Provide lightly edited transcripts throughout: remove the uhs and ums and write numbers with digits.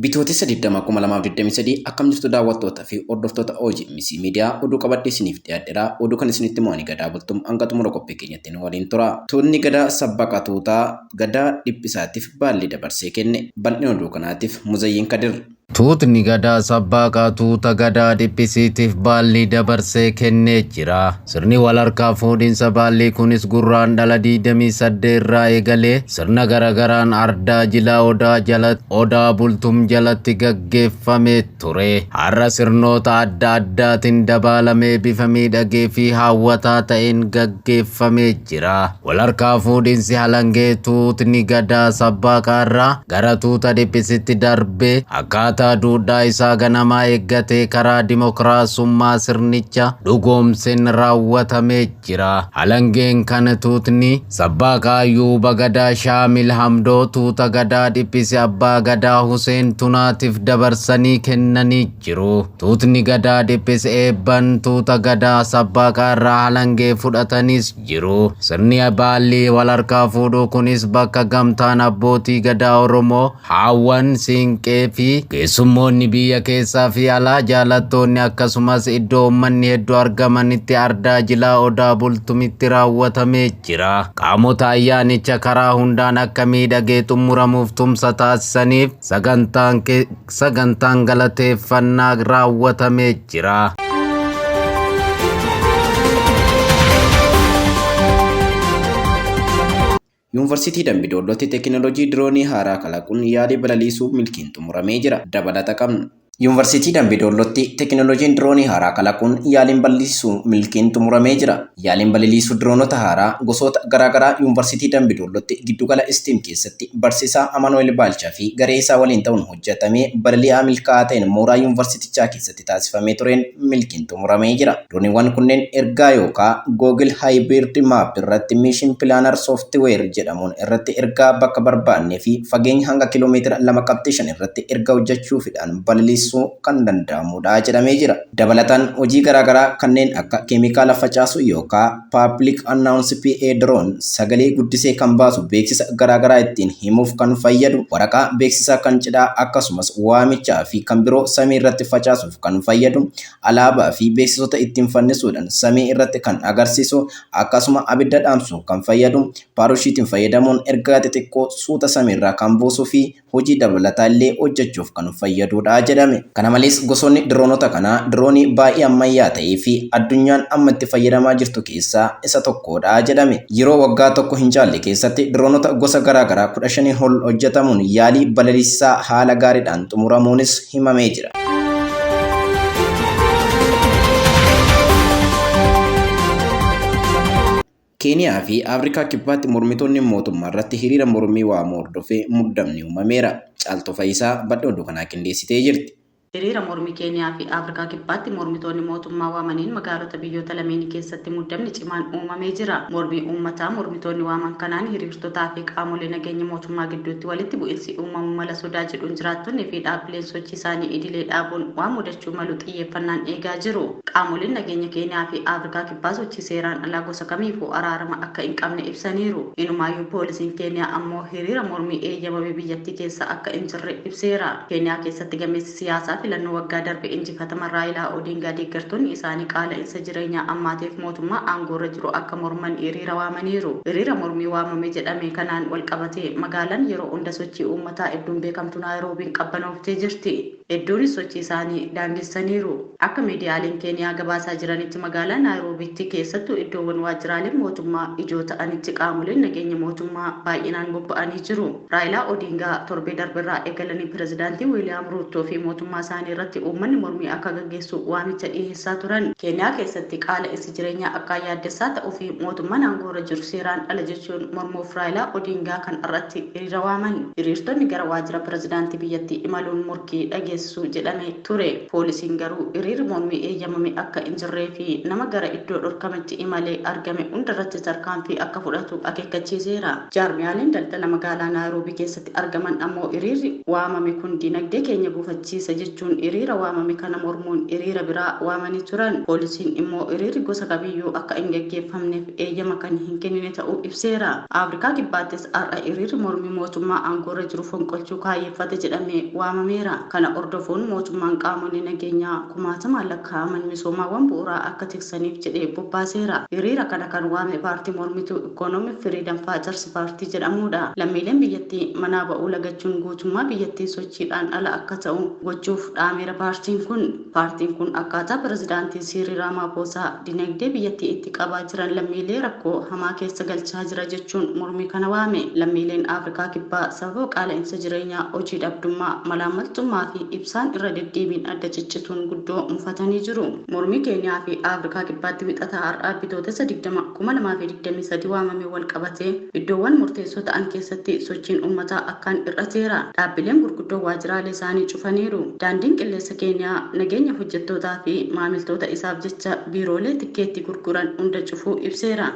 Bitootessa 2023 akkam jirtu daawwattootaa fi hordoftoota OGMC Miidiyaa oduu qabadhee isiniif dhiyaadheera. Oduu kan isinitti mo'anii gadaa bultum hanga xumura qophii keenyatti nu waliin tura. Tuunni gadaa sabbaqa tuutaa gadaa dhiphisaatiif baalli dabarsee kenne. Bal'ina oduu kanaatiif Muzayyiin Kadir. Tuutni gadaa sabbaqa tuuta gadaa dhiphisiitiif baalli dabarsee kennee jira. Sirni wal harkaa fuudhinsa baalli kunis gurraan dhala 28 irraa eegalee sirna garagaraan ardaa jilaa odaa bultum jalatti gaggeeffamee ture. Har'a sirnoota adda addaatiin dabaalamee bifa miidhagee fi hawwataa ta'een gaggeeffamee jira. Wal harkaa fuudhinsi halangee tuutni gadaa sabbaqa irraa gara tuuta dhiphisitti darbee akkaataa duudhaa isaa ganamaa eeggatee karaa dimokiraasummaa sirnicha dhugoomseen raawwatamee jira. Halangeen kan tuutni sabbaqa Ayyuuba Gadaa Shaamil Hamdoo tuuta gadaa dhiphise abbaa gadaa Huseen Tunaatiif dabarsanii kennanii jiru. Tuutni gadaa dhiphise eebban tuuta gadaa sabbaqa irraa halangee fudhatanis jiru. Sirni baalli wal harkaa fuudhuu kunis bakka gamtaan abbootii gadaa Oromoo Haawwan Siinqee fi keessummoonni biyya keessaa fi alaa jaalattoonni akkasumas iddoo uummanni hedduu argamanitti ardaa jilaa odaa bultumitti raawwatamee jira. Qaamota ayyaanicha karaa hundaan akka miidhagee xumuramuuf tumsa taasisaniif sagantaan galateeffannaa raawwatamee jira. Yuunivarsiitii Dambidollootti teekinooloojii diroonii haaraa kalaquun yaalii balaliisuuf milkiin xumuramee jira. Dabalata qabna. Yuunivarsiitii Dambidollootti teekinooloojiin diroonii haaraa kalaquun yaaliin balaliisuu milkiin xumuramee jira. Yaaliin balaliisuu diroonota haaraa gosoota garaagaraa Yuunivarsiitii Dambidollootti giddugala STEM keessatti barsiisaa Amanuel Baalchaa fi garee isaa waliin ta'uun hojjetamee balali'aa milkaa'aa ta'een mooraa yuunivarsiitichaa keessatti taasifamee tureen milkiin xumuramee jira. Dirooniiwwan kunneen ergaa yookaan Google Hybrid Map irratti Mission Planner Software jedhamuun irratti ergaa bakka barbaannee fi fageenya hanga kiiloomeetira 2.5 irratti ergaa hojjechuufidhaan balaliisuu kan danda'amudha jedhamee jira. Dabalataan hojii garaagaraa kanneen akka keemikaala facaasuu yookaan public announce PA drone sagalee guddisee kan baasu beeksisa garaagaraa ittiin himuuf kan fayyadu waraqaa beeksisaa kan cidhaa akkasumas waamichaa fi kan biroo samii irratti facaasuuf kan fayyadu alaabaa fi beeksisoota ittiin fannisuudhaan samii irratti kan agarsiisu akkasuma abidda dhaamsuuf kan fayyadu paarushiitiin fayyadamuun ergaa xixiqqoo suuta samiirraa kan buusuu fi hojii dabalataa illee hojjechuuf kan fayyadudha jedhame. Kana malees gosoonni diroonota kanaa diroonii baay'ee ammayyaa ta'ee fi addunyaan amma itti fayyadamaa jirtu keessaa isa tokkodha jedhame. Yeroo waggaa tokko hin caalle keessatti diroonota gosa garaagaraa 15 ol hojjetamuun yaalii balaliisaa haala gaariidhaan xumuramuunis himamee jira. Keeniyaa fi Afrikaa kibbaatti mormitoonni mootummaa irratti hiriira mormii waamuu hordofee muddamni uumameera. Caaltuu Fayyisaa badda oduu kanaa qindeessitee jirti. Hiriira mormii Keeniyaa fi Afrikaa kibbaatti mormitoonni mootummaa waamaniin magaalota biyyoota lameenii keessatti muddamni cimaan uumamee jira. Mormii uummataa mormitoonni waaman kanaan hiriirtotaa fi qaamolee nageenya mootummaa gidduutti walitti bu'iinsi uumamuu mala sodaa jedhuun jiraattonni fi dhaabbileen sochii isaanii idilee dhaabuun waan mudachuu malu xiyyeeffannaan eegaa jiru. Qaamoleen nageenya Keeniyaa fi Afrikaa kibbaa sochii seeraan alaa gosa kamiifuu araarama akka hin qabne ibsaniiru. Inumaayyuu poolisiin Keeniyaa ammoo hiriira mormii eeyyamame biyyattii keessa akka hin jirre ibseera. Keeniyaa keessatti gameessi siyaasaa filannoo waggaa darbe injifatama Raayilaa Odingaa deeggartoonni isaanii qaala'insa jireenyaa ammaatiif mootummaa aangoorra jiru akka morman hiriira waamaniiru. Hiriira mormii waamame jedhame kanaan wal qabatee magaalaan yeroo hunda sochii uummataa hedduun beekamtu Naayiroobiin qabbanooftee jirti. Hedduunis sochii isaanii daangessaniiru. Akka miidiyaaleen Keeniyaa gabaasaa jiranitti magaalaa Naayiroobiitti keessattuu iddoowwan waajjiraaleen mootummaa ijoo ta'anitti qaamoleen nageenya mootummaa baay'inaan bobba'anii jiru. Raayilaa Odingaa torbee darberraa eegalanii pirezidaantii Wiiliyaam Ruutoo fi mootummaa isaanii irratti uummanni mormii akka gaggeessu waamicha dhiyeessaa turan. Keeniyaa keessatti qaala'insi jireenyaa akka yaaddessaa ta'uu fi mootummaan aangoorra jiru seeraan ala jechuun mormuuf Raayilaa Odingaa kan irratti hiriira waaman. Hiriirtonni gara waajjira pirezidaantii biyyattii imaluun morkii dhageessu geessisu jedhamee ture. Poolisiin garuu hiriirri mormii eeyyamame akka hin jirree fi nama gara iddoo dhorkametti imalee argame hundarratti tarkaanfii akka fudhatu akeekkachiiseera. Jaarmiyaaleen daldala magaalaa Naayiroobii keessatti argaman ammoo hiriirri waamame kun dinagdee keenya gufachiisa jechuun hiriira waamame kana mormuun hiriira biraa waamanii turan. Poolisiin immoo hiriirri gosa kamiyyuu akka hin gaggeeffamneef eeyyama kan hin kennine ta'uu ibseera. Afrikaa Kibbaattis har'a hiriirri mormii mootummaa aangoorra jiru fonqolchuu kaayeffate jedhamee waamameera. Kana hordofuun mootummaan qaamolee nageenyaa kumaatamaan lakkaa'aman misoomaawwan bu'uuraa akka tiksaniif jedhee bobbaaseera. Hiriira kana kan waame paartii mormituu Economic Freedom Fighters paartii jedhamudha. Lammiileen biyyattii manaa ba'uu lagachuun guutummaa biyyattii sochiidhaan ala akka ta'u gochuuf dhaameera paartiin kun akkaataa pirezidaantii Siiriil Raamaaphoosaa dinagdee biyyattii itti qabaa jiran lammiilee rakkoo hamaa keessa galchaa jira jechuun mormii kana waame. Lammiileen Afrikaa Kibbaa sababa qaala'insa jireenyaa, hojii dhabdummaa, malaammaltummaa fi ibsaan irra deddeebiin adda ciccituun guddoo mufatanii jiru. Mormii Keeniyaa fi Afrikaa Kibbaatti wixataa har'aa bitootessa 2023 waamamee wal qabatee iddoowwan murteessoo ta'an keessatti sochiin uummataa akkaan hir'ateera. Dhaabbileen gurguddoo waajjiraalee isaanii cufaniiru. Daandiin qilleensa Keeniyaa nageenya hojjettootaa fi maamiltoota isaaf jecha biiroolee tikkeetti gurguran hunda cufuu ibseera.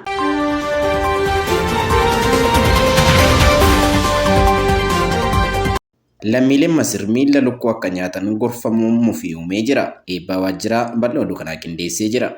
Lammiileen Masir miila lukkuu akka nyaatan gorfamuun mufii'umee jira. Eebbaa waajjiraa bal'oo oduu kanaa qindeessee jira.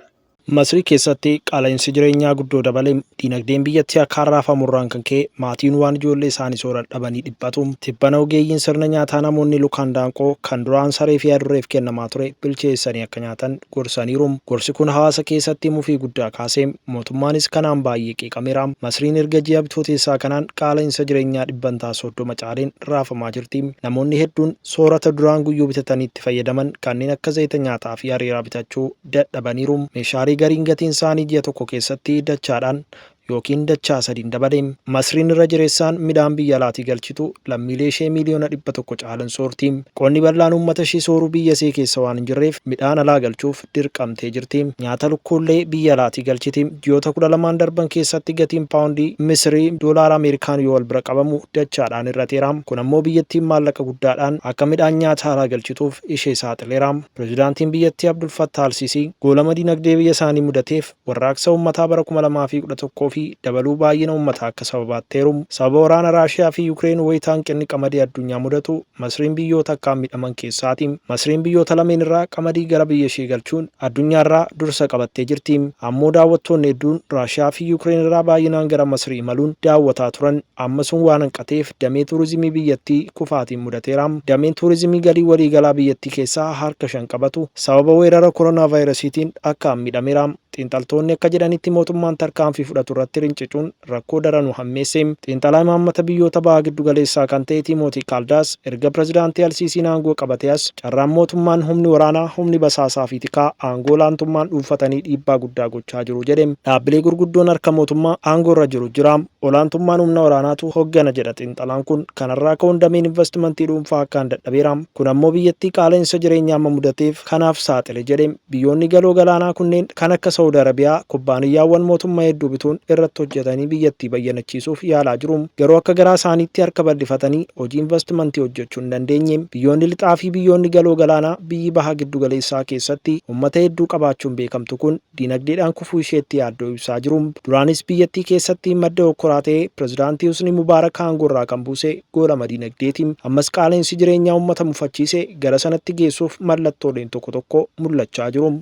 Masrii keessatti qaala'insi jireenyaa guddoo dabalee dinagdeen biyyattii akka harraafamurraan kan ka'e maatiin waan ijoollee isaanii soorata dhabanii dhiphatu. Tibbana ogeeyyiin sirna nyaataa namoonni lukaan daanqoo kan duraan saree fi adurreef kennamaa ture bilcheessanii akka nyaatan gorsaniiru. Gorsi kun hawaasa keessatti mufii guddaa kaasee mootummaanis kanaan baay'ee qeeqameera. Masriin erga ji'a bitooteessaa kanaan qaala'insa jireenyaa 30% caaleen raafamaa jirti. Namoonni hedduun soorata duraan guyyuu bitatanii itti fayyadaman kanneen akka zayita nyaataa fi hariiraa bitachuu dadhabaniiru. Meeshaalee gariin gatiin isaanii ji'a tokko keessatti dachaadhaan yookiin dachaa 3 dabale. Masriin irra jireessaan midhaan biyya alaatii galchitu lammiilee ishee miliyoona 100 caalan soorti. Qonni bal'aan uummata ishee sooruu biyya ishee keessa waan hin jirreef midhaan alaa galchuuf dirqamtee jirti. Nyaata lukkuullee biyya alaatii galchiti. Ji'oota 12 darban keessatti gatiin paawundii Misrii doolaara Ameerikaan yoo wal bira qabamu dachaadhaan hir'ateera. Kun ammoo biyyattiin maallaqa guddaadhaan akka midhaan nyaata alaa galchituuf ishee saaxileera. Pireezidaantiin biyyattii Abdul Fattah al-Sisii goolama dinagdee biyya isaanii mudateef warraaqsa uummataa bara 2011 dabaluu baay'ina uummataa akka sababaatteeru. Sababa waraana Raashiyaa fi Yuukireen wayitaa hanqinni qamadii addunyaa mudatu Masriin biyyoota akkaan miidhaman keessaati. Masriin biyyoota lameen irraa qamadii gara biyya ishee galchuun addunyaarraa dursa qabattee jirti. Ammoo daawwattoonni hedduun Raashiyaa fi Yuukireen irraa baay'inaan gara Masrii imaluun daawwataa turan amma sun waan hanqateef damee tuurizimii biyyattii kufaatiin mudateera. Dameen tuurizimii galii waliigalaa biyyattii keessaa harka 5 qabatu sababa weerara koronaa vaayirasiitiin akkaan miidhameera. Xiinxaltoonni akka jedhanitti mootummaan tarkaanfii fudhatu irratti rincicuun rakkoo daranuu hammeesse. Xiinxalaa imaammata biyyoota bahaa giddu galeessaa kan ta'e Timootii Kaaldaas erga pireezidaantii Al-Siisiin aangoo qabatee as carraan mootummaan humni waraanaa, humni basaasaa fi tikaa aangoo olaantummaan dhuunfatanii dhiibbaa guddaa gochaa jiru jedhe. Dhaabbilee gurguddoon harka mootummaa aangoo irra jiru jira. Olaantummaan humna waraanaatu hoggana jedha xiinxalaan kun. Kanarraa ka'uun dameen investimentii dhuunfaa akkaan dadhabeera. Kun ammoo biyyattii qaala'insa jireenyaa amma mudateef kanaaf saaxile jedhe. Biyyoonni galoo galaanaa kunneen kan akka Saudi Arabiyaa kubbaaniyyaawwan mootummaa hedduu bituun irratti hojjetanii biyyattii bayyanachiisuuf yaalaa jiru. Garuu akka garaa isaaniitti harka bal'ifatanii hojii investimentii hojjechuu hin dandeenye. Biyyoonni lixaa fi biyyoonni galoo galaanaa biyyi bahaa giddu galeessaa keessatti uummata hedduu qabaachuun beekamtu kun dinagdeedhaan kufuu isheetti yaaddoo ibsaa jiru. Duraanis biyyattii keessatti madda hokkoraa ta'ee pireezidaantii Husni Mubaarak aangoorraa kan buuse goolama dinagdeetiin. Ammas qaala'insi jireenyaa uummata mufachiise gara sanatti geessuuf mallattooleen tokko tokko mul'achaa jiru.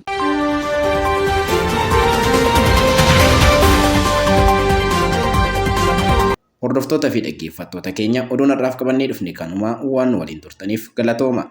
Hordoftoota fi dhaggeeffattoota keenya oduun har'aaf qabannee dhufne kanuma waan waliin turtaniif galatooma.